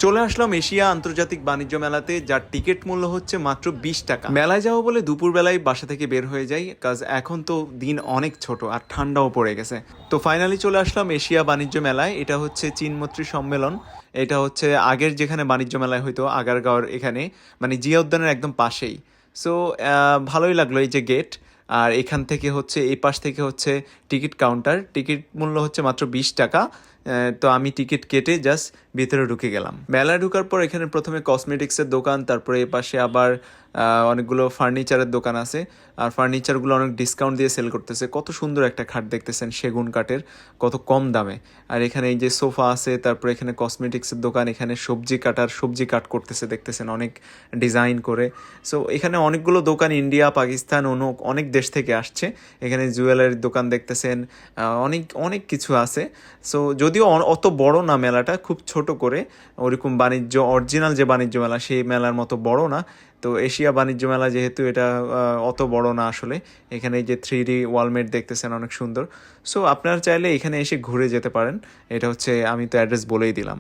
চলে আসলাম এশিয়া আন্তর্জাতিক বাণিজ্য মেলাতে, যার টিকিট মূল্য হচ্ছে মাত্র 20 টাকা। মেলায় যাবো বলে দুপুরবেলায় বাসা থেকে বের হয়ে যাই, কাজ এখন তো দিন অনেক ছোট আর ঠান্ডাও পড়ে গেছে। তো ফাইনালি চলে আসলাম এশিয়া বাণিজ্য মেলায়। এটা হচ্ছে চীন মৈত্রী সম্মেলন। এটা হচ্ছে আগের যেখানে বাণিজ্য মেলায় হয়তো আগারগাঁওর এখানে, মানে জিয়া উদ্যানের একদম পাশেই। সো ভালোই লাগলো এই যে গেট। আর এখান থেকে হচ্ছে এই পাশ থেকে হচ্ছে টিকিট কাউন্টার। টিকিট মূল্য হচ্ছে মাত্র 20 টাকা। তো আমি টিকিট কেটে জাস্ট ভিতরে ঢুকে গেলাম। মেলায় ঢুকার পর এখানে প্রথমে কসমেটিক্সের দোকান, তারপরে এ পাশে আবার অনেকগুলো ফার্নিচারের দোকান আছে। আর ফার্নিচারগুলো অনেক ডিসকাউন্ট দিয়ে সেল করতেছে। কত সুন্দর একটা খাট দেখতেছেন সেগুন কাঠের, কত কম দামে। আর এখানে এই যে সোফা আছে, তারপরে এখানে কসমেটিক্সের দোকান, এখানে সবজি কাট করতেছে দেখতেছেন অনেক ডিজাইন করে। সো এখানে অনেকগুলো দোকান ইন্ডিয়া, পাকিস্তান, অনেক দেশ থেকে আসছে। এখানে জুয়েলারির দোকান দেখতেছেন, অনেক অনেক কিছু আছে। সো যদিও অত বড় না মেলাটা, খুব ছোট করে, ওরকম বাণিজ্য অরিজিনাল যে বাণিজ্য মেলা সেই মেলার মতো বড় না। তো এশিয়া বাণিজ্য মেলা যেহেতু, এটা অত বড় না আসলে। এখানে এই যে 3D ওয়ালমেট দেখতেছেন অনেক সুন্দর। সো আপনারা চাইলে এখানে এসে ঘুরে যেতে পারেন। এটা হচ্ছে, আমি তো অ্যাড্রেস বলেই দিলাম।